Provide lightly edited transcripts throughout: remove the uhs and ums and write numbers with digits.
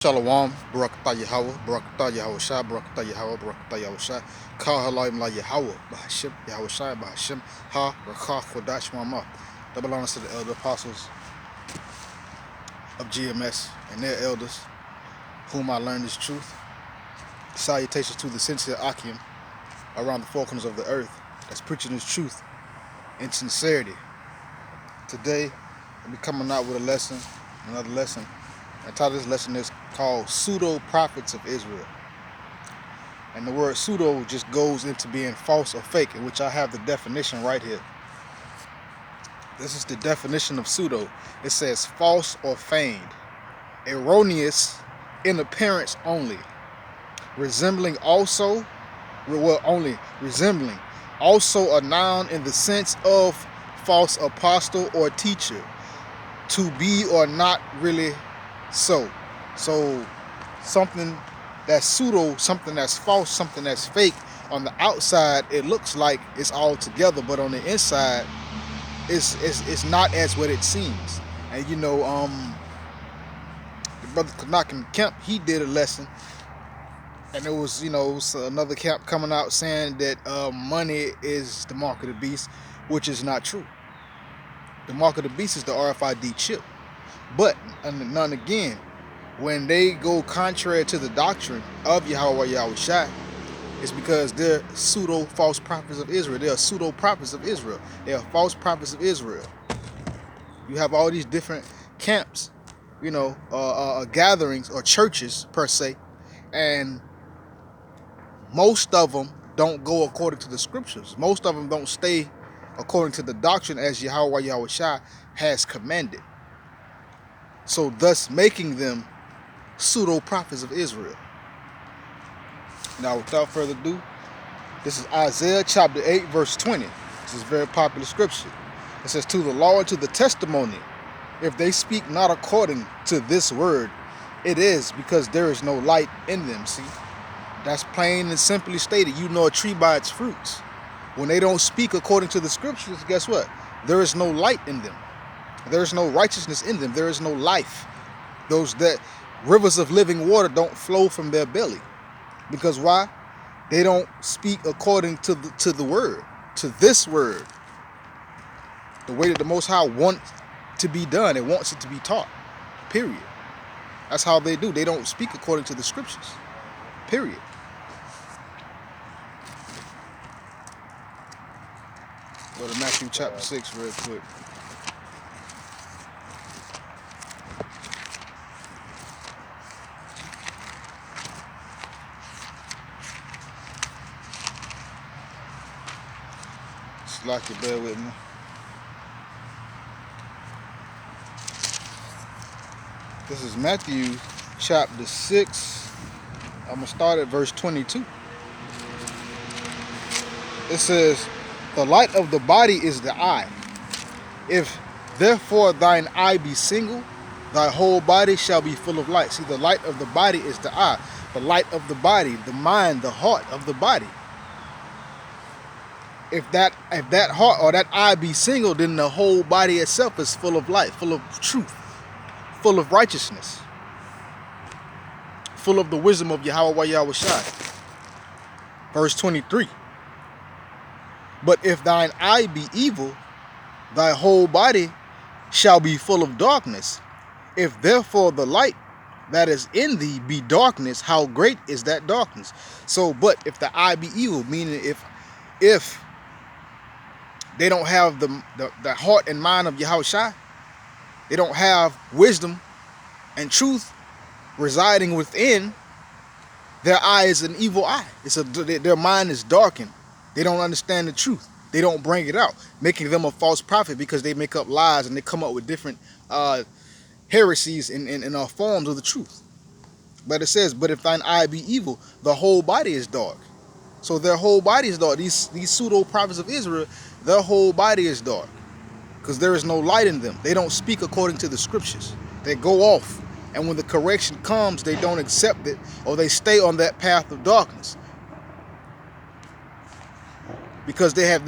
Shalom, Barakatah Yahweh, Barakatah Yahweh Shai, Barakatah Yahweh, Barakatah Yahweh Shai, Kal Halayim La Yahweh, Bahashim, Yahweh Shai, Bahashim, Ha, Rakah, Kodash, Mama. That belongs to the elder apostles of GMS and their elders, whom I learned this truth. Salutations to the sincere Akim around the four corners of the earth that's preaching this truth in sincerity. Today, I'll be coming out with another lesson. The title of this lesson is called Pseudo Prophets of Israel. And the word pseudo just goes into being false or fake, in which I have the definition right here. This is the definition of pseudo. It says false or feigned, erroneous in appearance only, resembling also, also a noun in the sense of false apostle or teacher, to be or not really so something that's pseudo, something that's false, something that's fake. On the outside it looks like it's all together, but on the inside it's not as what it seems. And the brother Knocking Kemp, he did a lesson, and it was another camp coming out saying that money is the mark of the beast, which is not true. The mark of the beast is the RFID chip. But none again, when they go contrary to the doctrine of Yahweh Yahushua, it's because they're pseudo false prophets of Israel. They are pseudo prophets of Israel. They are false prophets of Israel. You have all these different camps, gatherings or churches per se, and most of them don't go according to the scriptures. Most of them don't stay according to the doctrine as Yahweh Yahushua has commanded. So thus making them pseudo prophets of Israel. Now, without further ado, this is Isaiah chapter 8 verse 20. This is a very popular scripture. It says, to the law and to the testimony, if they speak not according to this word, it is because there is no light in them. See, that's plain and simply stated. You know a tree by its fruits. When they don't speak according to the scriptures, guess what? There is no light in them. There is no righteousness in them. There is no life. That rivers of living water don't flow from their belly. Because why? They don't speak according to the word, to this word. The way that the Most High wants to be done. It wants it to be taught. Period. That's how they do. They don't speak according to the scriptures. Period. Go to Matthew chapter 6 real quick. Like you bear with me. This is Matthew chapter 6. I'm going to start at verse 22. It says, the light of the body is the eye. If therefore thine eye be single, thy whole body shall be full of light. See, the light of the body is the eye. The light of the body, the mind, the heart of the body. If that heart or that eye be single, then the whole body itself is full of light, full of truth, full of righteousness, full of the wisdom of Yahweh Yahushua. Verse 23. But if thine eye be evil, thy whole body shall be full of darkness. If therefore the light that is in thee be darkness, how great is that darkness? So, but if the eye be evil, meaning if they don't have the heart and mind of Yahushua, they don't have wisdom and truth residing within, their eye is an evil eye. Their mind is darkened. They don't understand the truth. They don't bring it out, making them a false prophet because they make up lies and they come up with different heresies in forms of the truth. But it says, but if thine eye be evil, the whole body is dark. So their whole body is dark. These pseudo prophets of Israel, their whole body is dark because there is no light in them. They don't speak according to the scriptures. They go off, and when the correction comes, they don't accept it, or they stay on that path of darkness because they have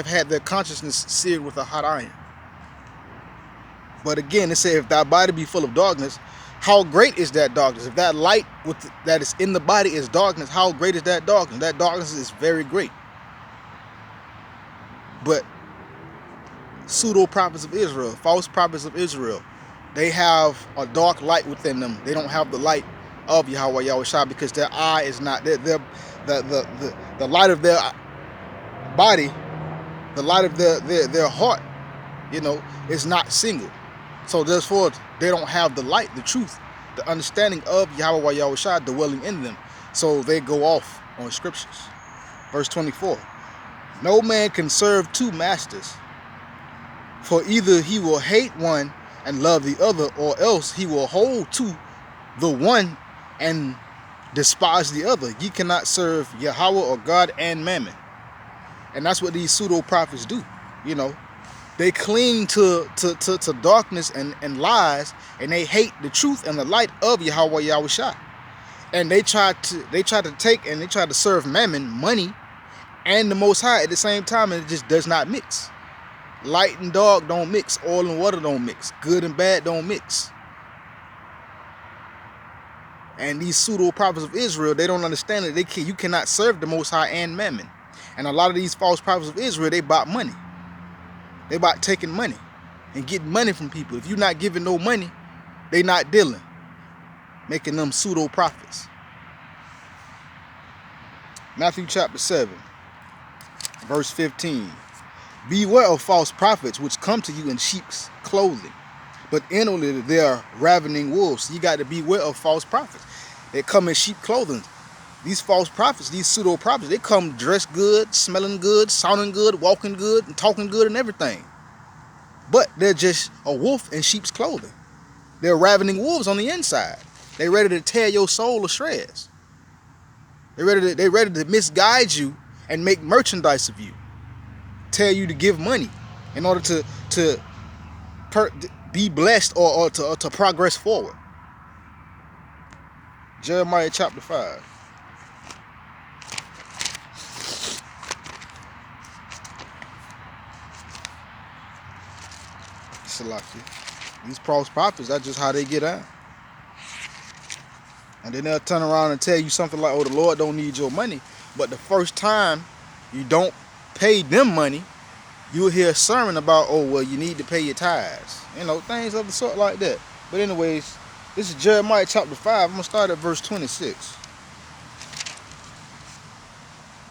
had their consciousness seared with a hot iron. But again, it says, if thy body be full of darkness, How great is that darkness? If that light that is in the body is darkness, how great is that darkness? That darkness is very great. But pseudo prophets of Israel, false prophets of Israel, they have a dark light within them. They don't have the light of Yahweh Yahushua because their eye is not the light of their body, the light of their heart, is not single. So therefore, they don't have the light, the truth, the understanding of Yahweh Yahushua dwelling in them. So they go off on scriptures. Verse 24. No man can serve two masters, for either he will hate one and love the other, or else he will hold to the one and despise the other. Ye cannot serve Yahweh or God and Mammon. And that's what these pseudo prophets do. They cling to darkness and lies, and they hate the truth and the light of Yahweh Yahushua. And they try to take and they try to serve Mammon, money, and the Most High at the same time, and it just does not mix. Light and dark don't mix. Oil and water don't mix. Good and bad don't mix. And these pseudo prophets of Israel, they don't understand that you cannot serve the Most High and Mammon. And a lot of these false prophets of Israel, they bought money. They about taking money and getting money from people. If you're not giving no money, they not dealing. Making them pseudo prophets. Matthew chapter 7, verse 15. Beware of false prophets which come to you in sheep's clothing, but inwardly they are ravening wolves. So you got to beware of false prophets. They come in sheep clothing. These false prophets, these pseudo prophets, they come dressed good, smelling good, sounding good, walking good, and talking good and everything. But they're just a wolf in sheep's clothing. They're ravening wolves on the inside. They're ready to tear your soul to shreds. They're ready to misguide you and make merchandise of you. Tell you to give money in order to be blessed or to progress forward. Jeremiah chapter 5. These false prophets, that's just how they get out. And then they'll turn around and tell you something like, oh, the Lord don't need your money. But the first time you don't pay them money, you'll hear a sermon about, oh, well, you need to pay your tithes. Things of the sort like that. But anyways, this is Jeremiah chapter 5. I'm going to start at verse 26.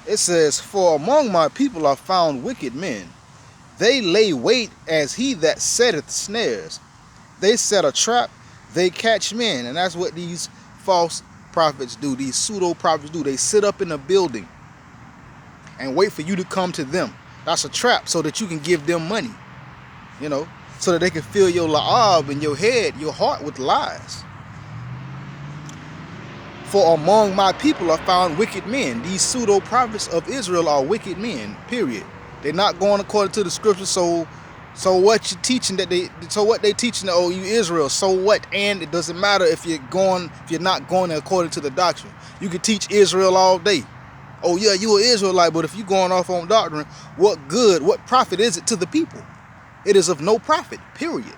It says, for among my people are found wicked men. They lay wait as he that setteth snares. They set a trap, they catch men. And that's what these false prophets do. These pseudo prophets do. They sit up in a building and wait for you to come to them. That's a trap so that you can give them money. So that they can fill your la'ab in your head, your heart with lies. For among my people are found wicked men. These pseudo prophets of Israel are wicked men, period. They're not going according to the scriptures. So what you teaching so what they teaching, oh, you Israel, so what? And it doesn't matter if you're not going according to the doctrine. You can teach Israel all day. Oh yeah, you an Israelite, but if you're going off on doctrine, what profit is it to the people? It is of no profit, period.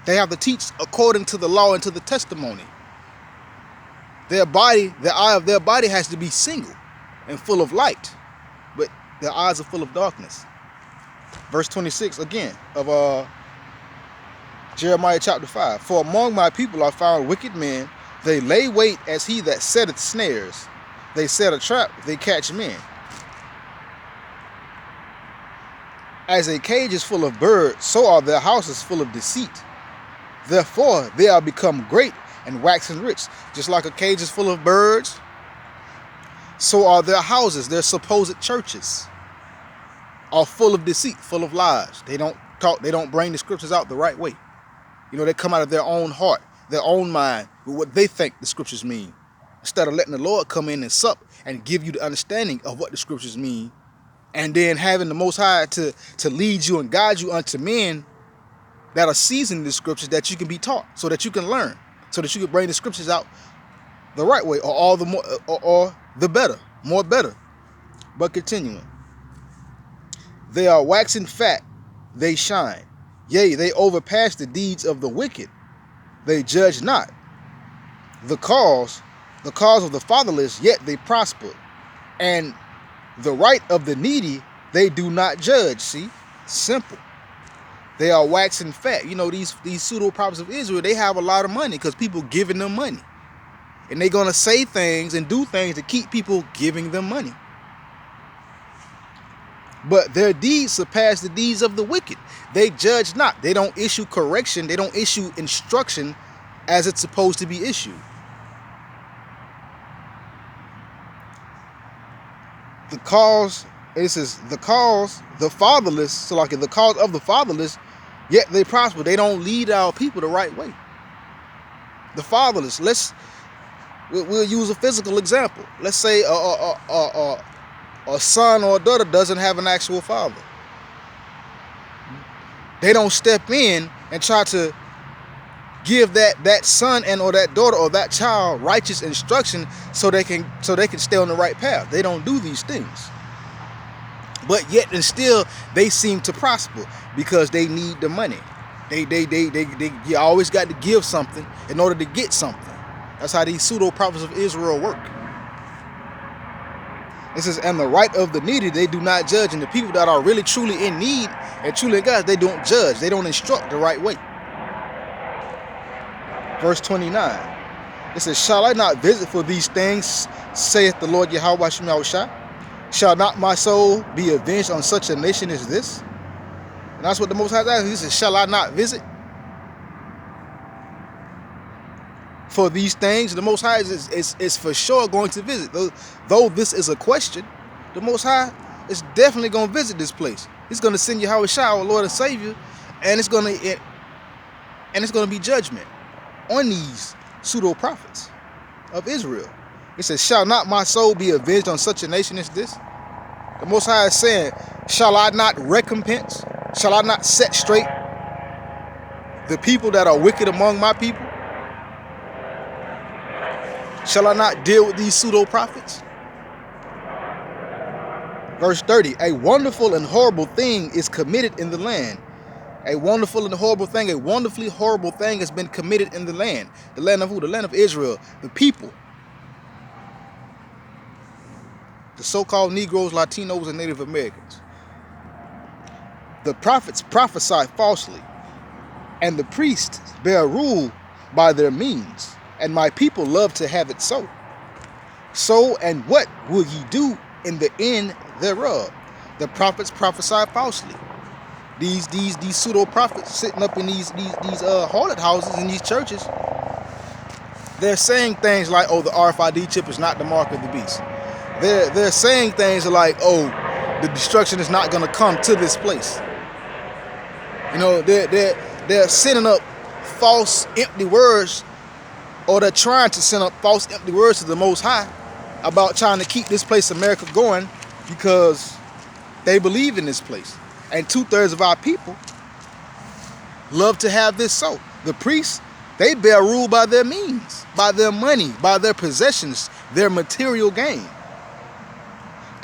They have to teach according to the law and to the testimony. The eye of their body has to be single and full of light, but their eyes are full of darkness. Verse 26 again of Jeremiah chapter 5. For among my people are found wicked men. They lay wait as he that setteth snares. They set a trap, they catch men. As a cage is full of birds, so are their houses full of deceit. Therefore they are become great and waxen rich. Just like a cage is full of birds, so are their houses, their supposed churches, are full of deceit, full of lies. They don't bring the scriptures out the right way. They come out of their own heart, their own mind, with what they think the scriptures mean. Instead of letting the Lord come in and sup and give you the understanding of what the scriptures mean, and then having the Most High to lead you and guide you unto men that are seasoned in the scriptures, that you can be taught, so that you can learn, so that you can bring the scriptures out the right way, or all the more, or the better, more better. But continuing, they are waxing fat, they shine. Yea, they overpass the deeds of the wicked. they judge not. The cause of the fatherless, yet they prosper. And the right of the needy, they do not judge. See? Simple. They are waxing fat. You know, these pseudo prophets of Israel, they have a lot of money because people giving them money. And they're going to say things and do things to keep people giving them money. But their deeds surpass the deeds of the wicked. They judge not. They don't issue correction. They don't issue instruction as it's supposed to be issued. The cause the fatherless, so like the cause of the fatherless, yet they prosper. They don't lead our people the right way. The fatherless, we'll use a physical example. Let's say a son or a daughter doesn't have an actual father. They don't step in and try to give that son and or that daughter or that child righteous instruction so they can stay on the right path. They don't do these things. But yet and still they seem to prosper because they need the money. You always got to give something in order to get something. That's how these pseudo prophets of Israel work. It says, and the right of the needy, they do not judge. And the people that are really truly in need and truly in God, they don't judge. They don't instruct the right way. Verse 29, it says, shall I not visit for these things, saith the Lord Yahweh Shem Yahushua? Shall not my soul be avenged on such a nation as this? And that's what the Most High says. He says, shall I not visit for these things? The Most High is for sure going to visit. Though this is a question, the Most High is definitely going to visit this place. He's going to send Yahweh Shah, our Lord and Savior, and it's going to be judgment on these pseudo prophets of Israel. It says, shall not my soul be avenged on such a nation as this? The Most High is saying, shall I not recompense? Shall I not set straight the people that are wicked among my people? Shall I not deal with these pseudo prophets? Verse 30, a wonderful and horrible thing is committed in the land. A wonderful and horrible thing, a wonderfully horrible thing has been committed in the land. The land of who? The land of Israel, the people. The so-called Negroes, Latinos, and Native Americans. The prophets prophesy falsely, and the priests bear rule by their means, and my people love to have it so. So, and what will ye do in the end thereof? The prophets prophesy falsely. These pseudo prophets sitting up in these harlot houses in these churches, they're saying things like, oh, the RFID chip is not the mark of the beast. They're saying things like, oh, the destruction is not going to come to this place. You know, they're sending up false, empty words, or they're trying to send up false, empty words to the Most High about trying to keep this place, America, going because they believe in this place. And 2/3 of our people love to have this so. The priests, they bear rule by their means, by their money, by their possessions, their material gain.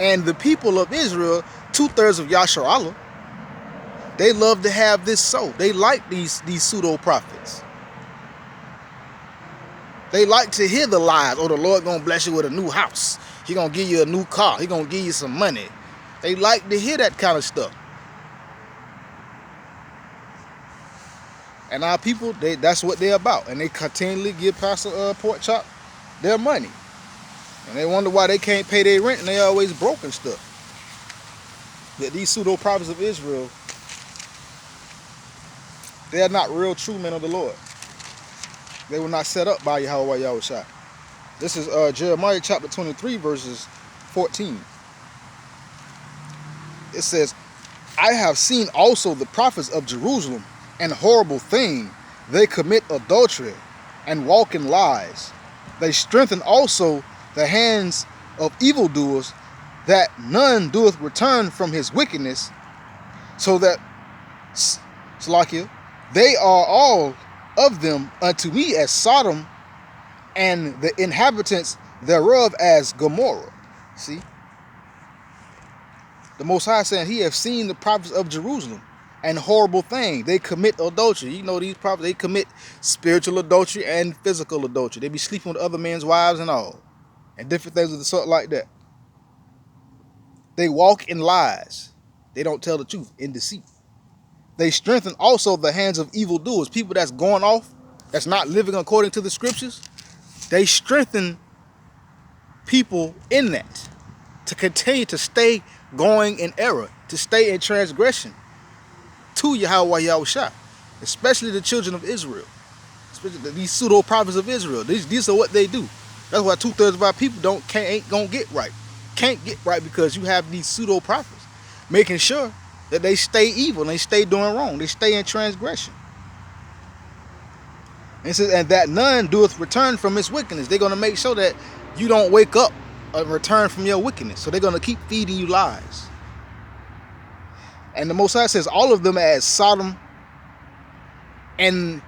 And the people of Israel, 2/3 of Yasharallah, they love to have this so. They like these pseudo prophets. They like to hear the lies. Oh, the Lord gonna bless you with a new house. He gonna give you a new car. He gonna give you some money. They like to hear that kind of stuff. And our people, that's what they're about. And they continually give Pastor Pork Chop their money. And they wonder why they can't pay their rent and they always broke and stuff. That these pseudo prophets of Israel, they are not real true men of the Lord. They were not set up by Yahweh Yahushua. This is Jeremiah chapter 23, verses 14. It says, I have seen also the prophets of Jerusalem, an horrible thing. They commit adultery and walk in lies. They strengthen also the hands of evildoers, that none doeth return from his wickedness, so that, Salakia, they are all of them unto me as Sodom, and the inhabitants thereof as Gomorrah. See? The Most High saying he have seen the prophets of Jerusalem, and horrible thing. They commit adultery. You know, these prophets, they commit spiritual adultery and physical adultery. They be sleeping with other men's wives and all, and different things of the sort like that. They walk in lies. They don't tell the truth, in deceit. They strengthen also the hands of evildoers, people that's going off, that's not living according to the scriptures. They strengthen people in that to continue to stay going in error, to stay in transgression to Yahweh Yahushua, especially the children of Israel, especially these pseudo prophets of Israel. These are what they do. That's why 2/3 of our people ain't gonna get right. Can't get right because you have these pseudo prophets making sure that they stay evil and they stay doing wrong. They stay in transgression. And it says, and that none doeth return from his wickedness. They're gonna make sure that you don't wake up and return from your wickedness. So they're gonna keep feeding you lies. And the Most High says all of them as Sodom and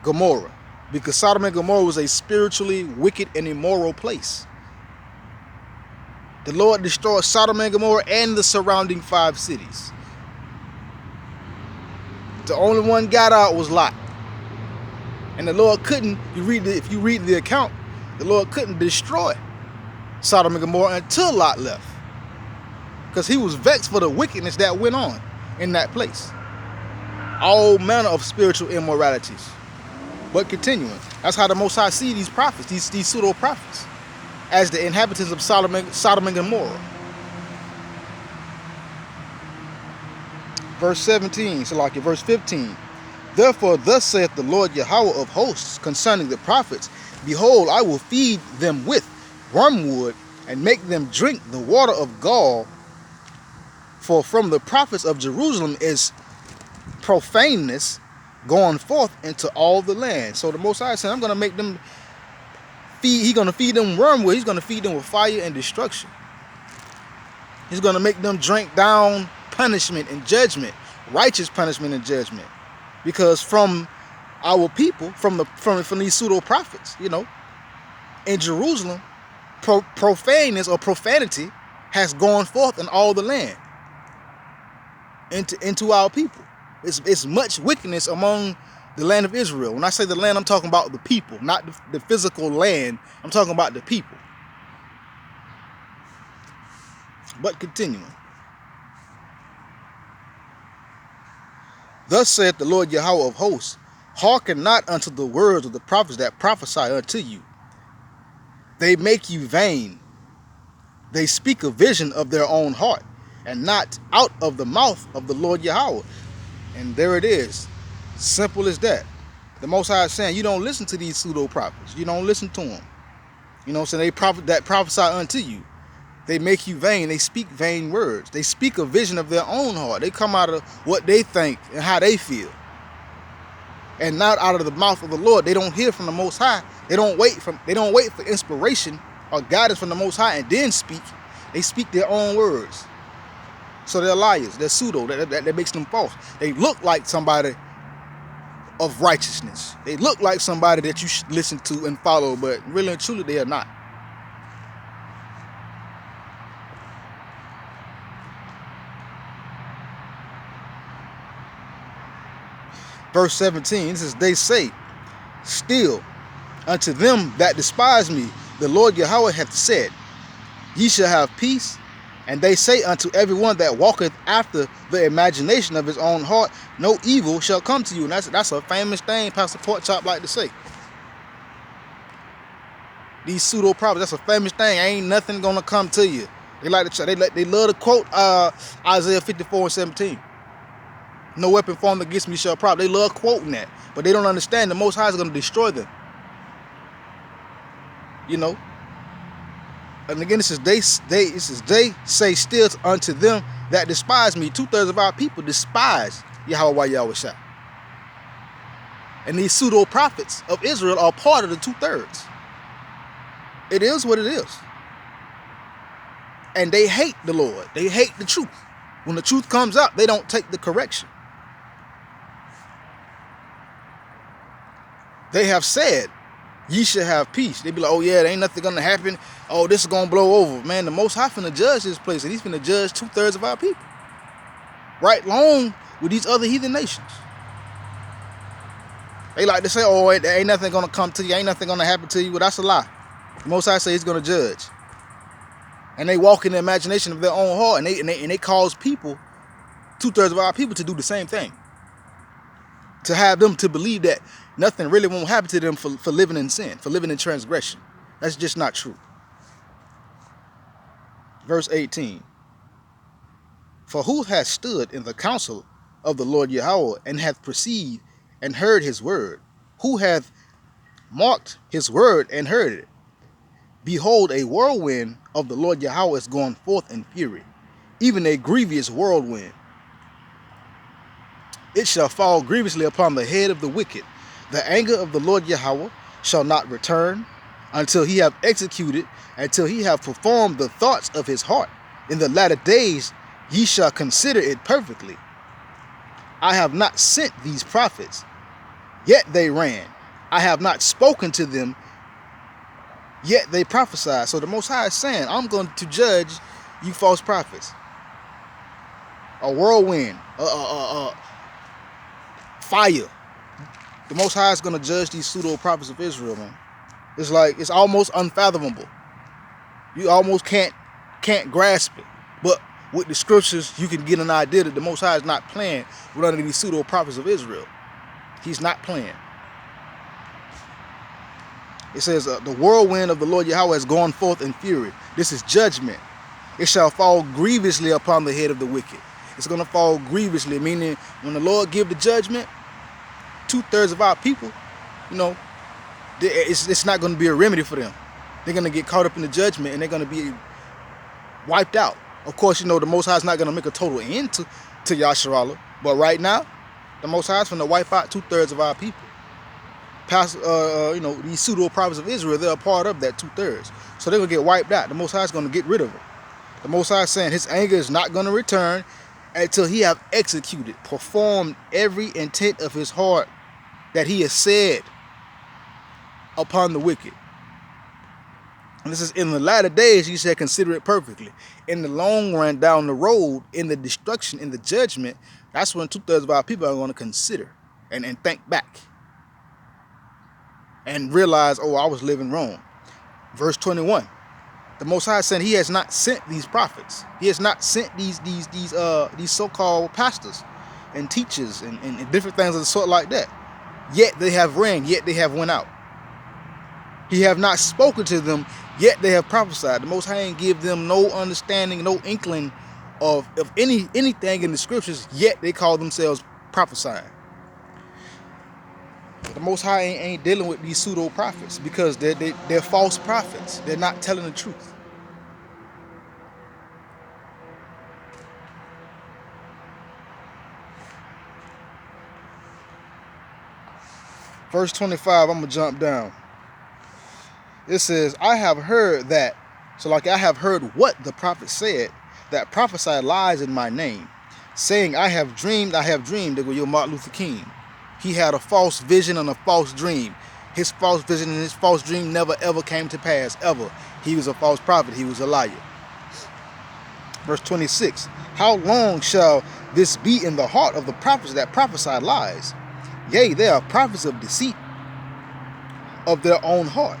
Gomorrah, because Sodom and Gomorrah was a spiritually wicked and immoral place. The Lord destroyed Sodom and Gomorrah and the surrounding 5 cities. The only one got out was Lot. And the Lord couldn't, if you read the account, the Lord couldn't destroy Sodom and Gomorrah until Lot left, because he was vexed for the wickedness that went on in that place. All manner of spiritual immoralities. But continuing, that's how the Most High see these prophets, these pseudo prophets, as the inhabitants of Sodom and Gomorrah. Verse 17, Salaki, verse 15. Therefore, thus saith the Lord Yahweh of hosts concerning the prophets, behold, I will feed them with wormwood and make them drink the water of gall. For from the prophets of Jerusalem is profaneness going forth into all the land. So the Most High said, I'm going to make them feed. He's going to feed them wormwood. He's going to feed them with fire and destruction. He's going to make them drink down punishment and judgment, righteous punishment and judgment. Because from our people, from these pseudo prophets, you know, in Jerusalem, profaneness or profanity has gone forth in all the land into our people. It's much wickedness among the land of Israel. When I say the land, I'm talking about the people, not the physical land. I'm talking about the people. But continuing. Thus saith the Lord Yahweh of hosts, hearken not unto the words of the prophets that prophesy unto you. They make you vain. They speak a vision of their own heart, and not out of the mouth of the Lord Yahweh. And there it is. Simple as that. The Most High is saying, you don't listen to these pseudo prophets. You don't listen to them. You know what I'm saying? That prophesy unto you. They make you vain. They speak vain words. They speak a vision of their own heart. They come out of what they think and how they feel, and not out of the mouth of the Lord. They don't hear from the Most High. They don't wait for inspiration or guidance from the Most High and then speak. They speak their own words. So they're liars. They're pseudo. That makes them false. They look like somebody of righteousness. They look like somebody that you should listen to and follow, but really and truly they are not. Verse 17, this is, they say, still unto them that despise me, the Lord Yahweh hath said, ye shall have peace. And they say unto everyone that walketh after the imagination of his own heart, no evil shall come to you. And that's a famous thing Pastor Pork Chop like to say. These pseudo prophets, that's a famous thing. Ain't nothing gonna come to you. They like to they love to quote Isaiah 54:17. No weapon formed against me shall prosper. They love quoting that, but they don't understand the Most High is going to destroy them. You know. And again, this is they say still unto them that despise me. 2/3 of our people despise Yahweh Yahushua. And these pseudo prophets of Israel are part of the 2/3. It is what it is. And they hate the Lord. They hate the truth. When the truth comes out, they don't take the correction. They have said, ye shall have peace. They be like, oh yeah, there ain't nothing gonna happen. Oh, this is gonna blow over. Man, the Most High finna judge this place, and he's finna judge 2/3 of our people. Right long with these other heathen nations. They like to say, oh, there ain't nothing gonna come to you, ain't nothing gonna happen to you. Well, that's a lie. The Most High say he's gonna judge. And they walk in the imagination of their own heart, and they cause people, 2/3 of our people, to do the same thing. To have them to believe that nothing really won't happen to them for living in sin, for living in transgression. That's just not true. Verse 18. For who hath stood in the counsel of the Lord Yahweh, and hath perceived and heard his word? Who hath marked his word and heard it? Behold, a whirlwind of the Lord Yahweh is gone forth in fury, even a grievous whirlwind. It shall fall grievously upon the head of the wicked. The anger of the Lord Yahweh shall not return until he have executed, until he have performed the thoughts of his heart. In the latter days ye shall consider it perfectly. I have not sent these prophets, yet they ran. I have not spoken to them, yet they prophesied. So the Most High is saying, I'm going to judge you false prophets. A whirlwind, fire. The Most High is going to judge these pseudo prophets of Israel, man. It's like, it's almost unfathomable. You almost can't grasp it. But with the scriptures, you can get an idea that the Most High is not playing with none of these pseudo prophets of Israel. He's not playing. It says, the whirlwind of the Lord Yahweh has gone forth in fury. This is judgment. It shall fall grievously upon the head of the wicked. It's going to fall grievously, meaning when the Lord give the judgment, 2/3 of our people, it's not going to be a remedy for them. They're going to get caught up in the judgment, and they're going to be wiped out. Of course, the Most High is not going to make a total end to Yasharallah. But right now, the Most High is going to wipe out 2/3 of our people. These pseudo prophets of Israel, they're a part of that 2/3. So they're going to get wiped out. The Most High is going to get rid of them. The Most High is saying his anger is not going to return until he have executed, performed every intent of his heart that he has said upon the wicked. And this is in the latter days, you shall consider it perfectly. In the long run, down the road, in the destruction, in the judgment, that's when 2/3 of our people are going to consider and think back and realize, oh, I was living wrong. Verse 21. The Most High said he has not sent these prophets. He has not sent these so-called pastors and teachers and different things of the sort like that. Yet they have ran, yet they have went out. He have not spoken to them, yet they have prophesied. The Most High ain't give them no understanding, no inkling of anything in the scriptures, yet they call themselves prophesying. The Most High ain't dealing with these pseudo prophets because they're false prophets. They're not telling the truth. Verse 25, I'm going to jump down. It says, I have heard that, so like I have heard what the prophet said, that prophesied lies in my name, saying, I have dreamed. There go your Martin Luther King. He had a false vision and a false dream. His false vision and his false dream never ever came to pass, ever. He was a false prophet. He was a liar. Verse 26, how long shall this be in the heart of the prophets that prophesy lies? Yea, they are prophets of deceit of their own heart,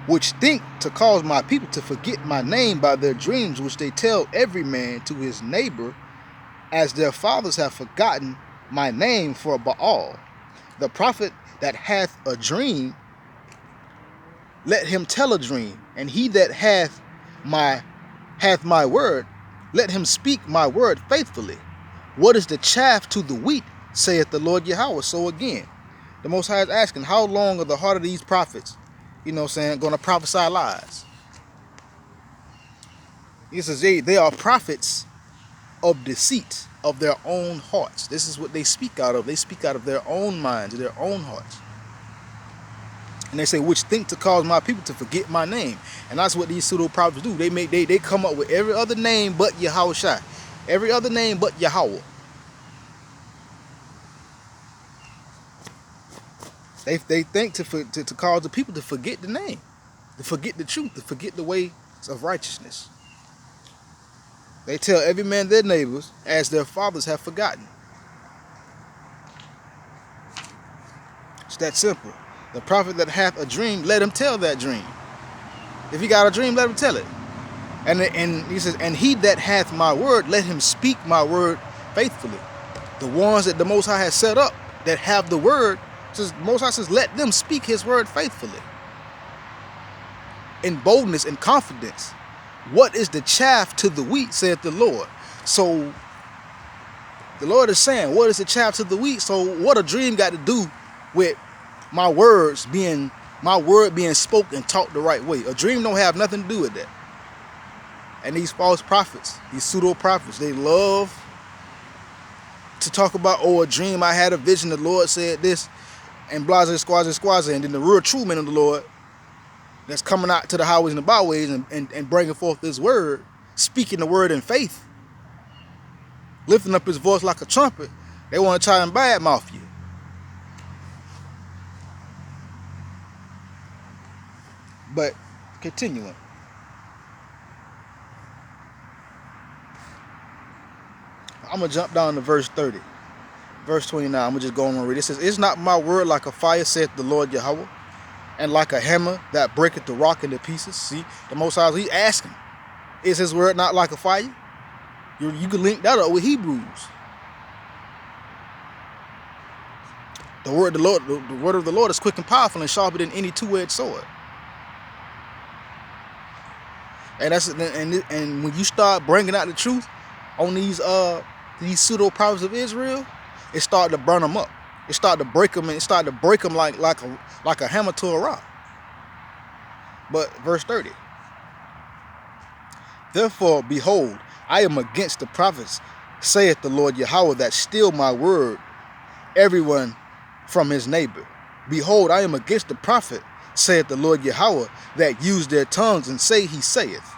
which think to cause my people to forget my name by their dreams, which they tell every man to his neighbor, as their fathers have forgotten my name for Baal. The prophet that hath a dream, let him tell a dream, and he that hath my word, let him speak my word faithfully. What is the chaff to the wheat, saith the Lord Yahweh? So again, the Most High is asking, how long are the heart of these prophets, going to prophesy lies? He says they are prophets of deceit of their own hearts. This is what they speak out of. They speak out of their own minds, their own hearts. And they say, which think to cause my people to forget my name. And that's what these pseudo prophets do. They come up with every other name but Yahweh Shai. Every other name but Yahweh. They think to cause the people to forget the name, to forget the truth, to forget the ways of righteousness. They tell every man their neighbors as their fathers have forgotten. It's that simple. The prophet that hath a dream, let him tell that dream. If he got a dream, let him tell it. And he says, and he that hath my word, let him speak my word faithfully. The ones that the Most High has set up that have the word, says the Most High says, let them speak his word faithfully. In boldness and confidence. What is the chaff to the wheat, saith the Lord. So the Lord is saying, what is the chaff to the wheat? So what a dream got to do with my word being spoken and taught the right way? A dream don't have nothing to do with that. And these false prophets, these pseudo prophets, they love to talk about, oh, a dream, I had a vision, the Lord said this, and blase, squaze, and then the real true men of the Lord that's coming out to the highways and the byways and bringing forth this word, speaking the word in faith, lifting up his voice like a trumpet, they want to try and badmouth you. But continuing. I'm going to jump down to verse 30. Verse 29, I'm going to just go on and read. It says, is not my word like a fire, saith the Lord Yahweh, and like a hammer that breaketh the rock into pieces? See, the Most High, he's asking, is his word not like a fire? You can link that up with Hebrews. The word of the Lord is quick and powerful and sharper than any two-edged sword. And and when you start bringing out the truth on these pseudo prophets of Israel, it started to burn them up. It started to break them, and it started to break them like a hammer to a rock. But verse 30. Therefore, behold, I am against the prophets, saith the Lord Yahweh, that steal my word, everyone from his neighbor. Behold, I am against the prophet, saith the Lord Yahweh, that use their tongues and say he saith.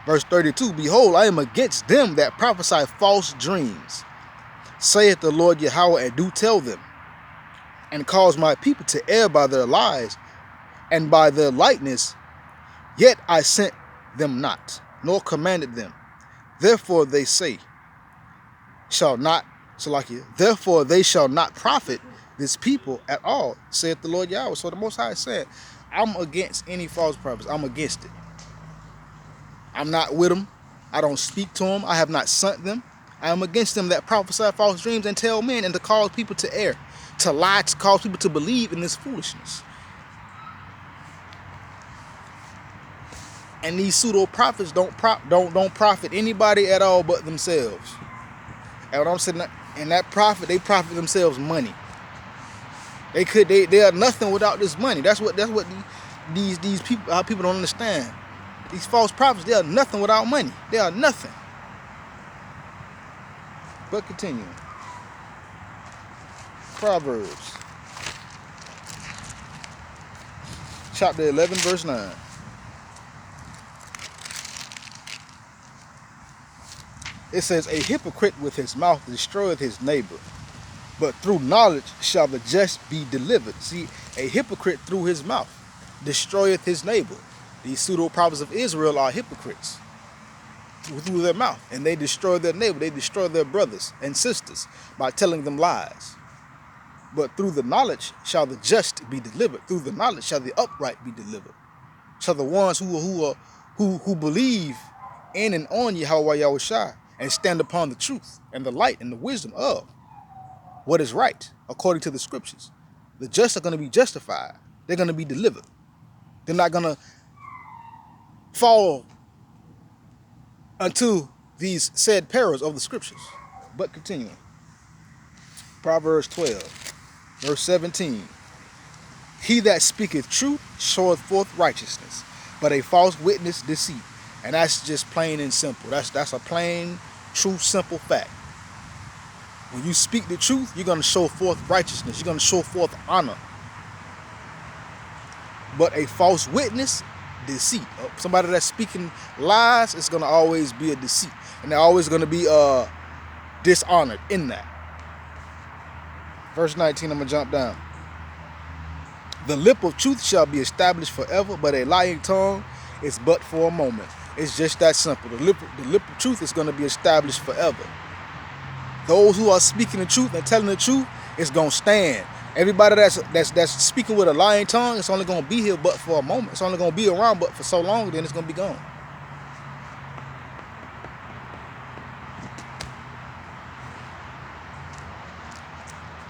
Verse 32, behold, I am against them that prophesy false dreams, saith the Lord Yahweh, and do tell them, and cause my people to err by their lies, and by their lightness, yet I sent them not, nor commanded them. Therefore they say, therefore they shall not profit this people at all, saith the Lord Yahweh. So the Most High said, I'm against any false prophets. I'm against it. I'm not with them. I don't speak to them. I have not sent them. I am against them that prophesy false dreams and tell men, and to cause people to err, to lie, to cause people to believe in this foolishness. And these pseudo prophets don't profit anybody at all but themselves. And what I'm saying, and they profit themselves money. They are nothing without this money. That's what these people, our people don't understand. These false prophets, they are nothing without money. They are nothing. But continuing. Proverbs chapter 11, verse 9. It says, a hypocrite with his mouth destroyeth his neighbor, but through knowledge shall the just be delivered. See, a hypocrite through his mouth destroyeth his neighbor. These pseudo prophets of Israel are hypocrites through their mouth, and they destroy their neighbor. They destroy their brothers and sisters by telling them lies. But through the knowledge shall the just be delivered. Through the knowledge shall the upright be delivered. Shall the ones who believe in and on Yahweh Yahushua and stand upon the truth and the light and the wisdom of what is right according to the scriptures. The just are going to be justified. They're going to be delivered. They're not going to fall unto these said perils of the scriptures. But continuing. Proverbs 12, verse 17. He that speaketh truth showeth forth righteousness, but a false witness deceit. And that's just plain and simple. That's a plain, true, simple fact. When you speak the truth, you're going to show forth righteousness. You're going to show forth honor. But a false witness, deceit. Somebody that's speaking lies, it's going to always be a deceit. And they're always going to be dishonored in that. Verse 19, I'm going to jump down. The lip of truth shall be established forever, but a lying tongue is but for a moment. It's just that simple. The lip of truth is going to be established forever. Those who are speaking the truth and telling the truth, it's going to stand. Everybody that's speaking with a lying tongue, it's only gonna be here but for a moment. It's only gonna be around but for so long, then it's gonna be gone.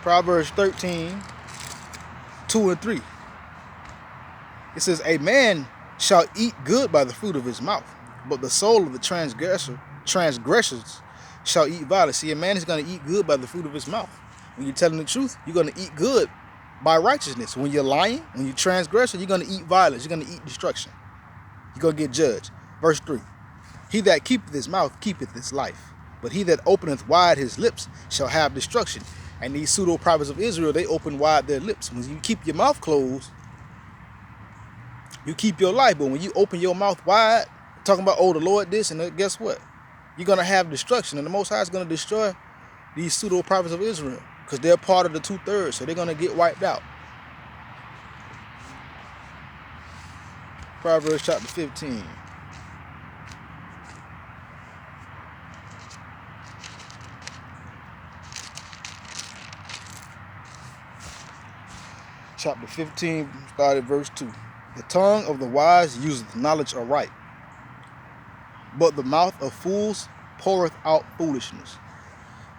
Proverbs 13, 2 and 3. It says, a man shall eat good by the fruit of his mouth, but the soul of the transgressors shall eat violence. See, a man is going to eat good by the fruit of his mouth. When you're telling the truth, you're going to eat good by righteousness. When you're lying, when you're transgressing, you're going to eat violence. You're going to eat destruction. You're going to get judged. Verse 3. He that keepeth his mouth keepeth his life, but he that openeth wide his lips shall have destruction. And these pseudo prophets of Israel, they open wide their lips. When you keep your mouth closed, you keep your life. But when you open your mouth wide, talking about, oh, the Lord this, and guess what? You're going to have destruction. And the Most High is going to destroy these pseudo prophets of Israel because they're part of the 2/3. So they're going to get wiped out. Proverbs chapter 15. Chapter 15, started verse 2. The tongue of the wise useth knowledge aright, but the mouth of fools poureth out foolishness.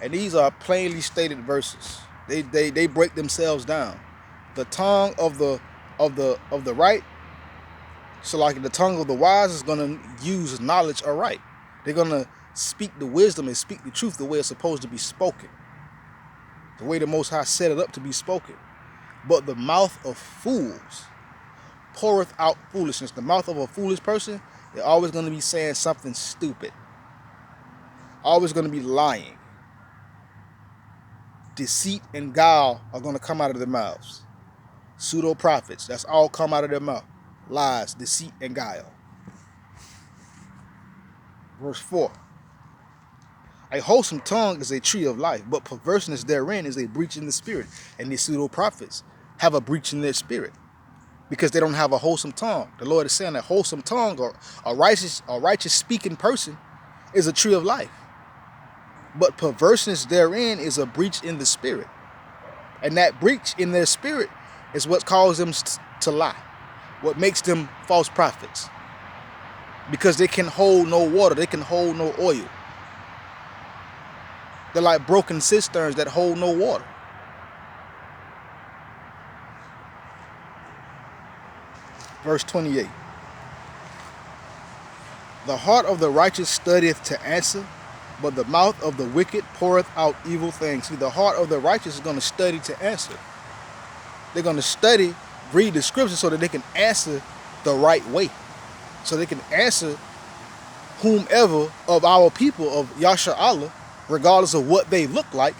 And these are plainly stated verses. They break themselves down. The tongue of the right, so like the tongue of the wise is gonna use knowledge aright. They're gonna speak the wisdom and speak the truth the way it's supposed to be spoken, the way the Most High set it up to be spoken. But the mouth of fools poureth out foolishness. The mouth of a foolish person, they're always going to be saying something stupid. Always going to be lying. Deceit and guile are going to come out of their mouths. Pseudo prophets, that's all come out of their mouth. Lies, deceit, and guile. Verse 4. A wholesome tongue is a tree of life, but perverseness therein is a breach in the spirit. And these pseudo prophets have a breach in their spirit because they don't have a wholesome tongue. The Lord is saying a wholesome tongue or a righteous speaking person is a tree of life. But perverseness therein is a breach in the spirit. And that breach in their spirit is what causes them to lie. What makes them false prophets. Because they can hold no water. They can hold no oil. They're like broken cisterns that hold no water. Verse 28. The heart of the righteous studieth to answer, but the mouth of the wicked poureth out evil things. See, the heart of the righteous is going to study to answer. They're going to study, read the scripture so that they can answer the right way. So they can answer whomever of our people, of Yasha Allah, regardless of what they look like,